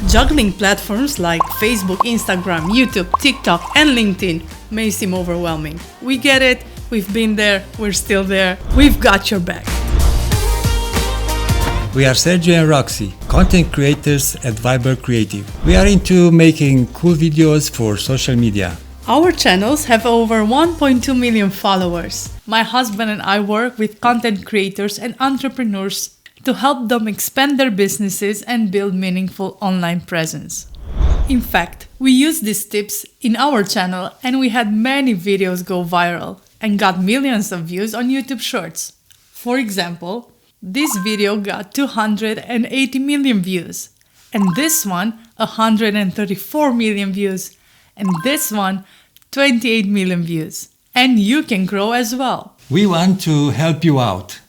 Juggling platforms like Facebook, Instagram, YouTube, TikTok, and LinkedIn may seem overwhelming. We get it, we've been there, we're still there, we've got your back. We are Sergio and Roxy, content creators at Vibler Creative. We are into making cool videos for social media. Our channels have over 1.2 million followers. My husband and I work with content creators and entrepreneurs to help them expand their businesses and build meaningful online presence. In fact, we use these tips in our channel and we had many videos go viral and got millions of views on YouTube Shorts. For example, this video got 280 million views, and this one 134 million views, and this one 28 million views. And you can grow as well. We want to help you out.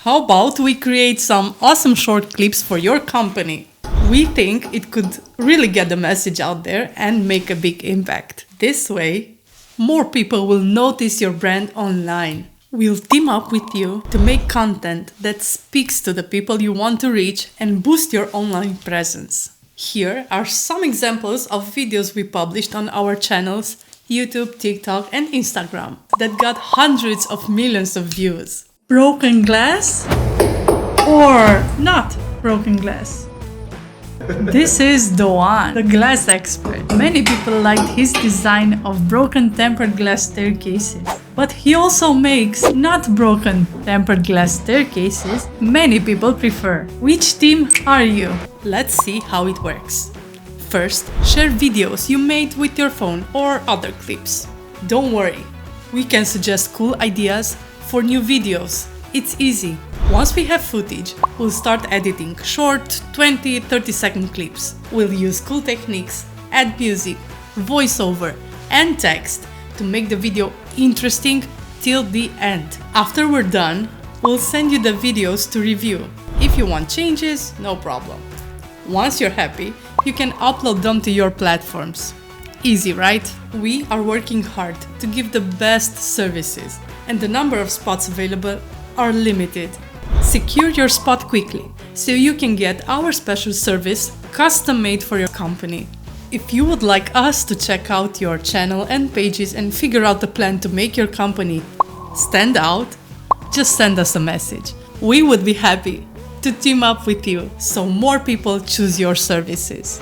How about we create some awesome short clips for your company? We think it could really get the message out there and make a big impact. This way, more people will notice your brand online. We'll team up with you to make content that speaks to the people you want to reach and boost your online presence. Here are some examples of videos we published on our channels, YouTube, TikTok, and Instagram that got hundreds of millions of views. Broken glass or not broken glass? This is Doan, the glass expert. Many people liked his design of broken tempered glass staircases. But he also makes not broken tempered glass staircases many people prefer. Which team are you? Let's see how it works. First, share videos you made with your phone or other clips. Don't worry, we can suggest cool ideas for new videos. It's easy. Once we have footage, we'll start editing short 20-30 second clips. We'll use cool techniques, add music, voiceover, and text to make the video interesting till the end. After we're done, we'll send you the videos to review. If you want changes, no problem. Once you're happy, you can upload them to your platforms. Easy, right? We are working hard to give the best services, and the number of spots available are limited. Secure your spot quickly so you can get our special service custom made for your company. If you would like us to check out your channel and pages and figure out the plan to make your company stand out, just send us a message. We would be happy to team up with you so more people choose your services.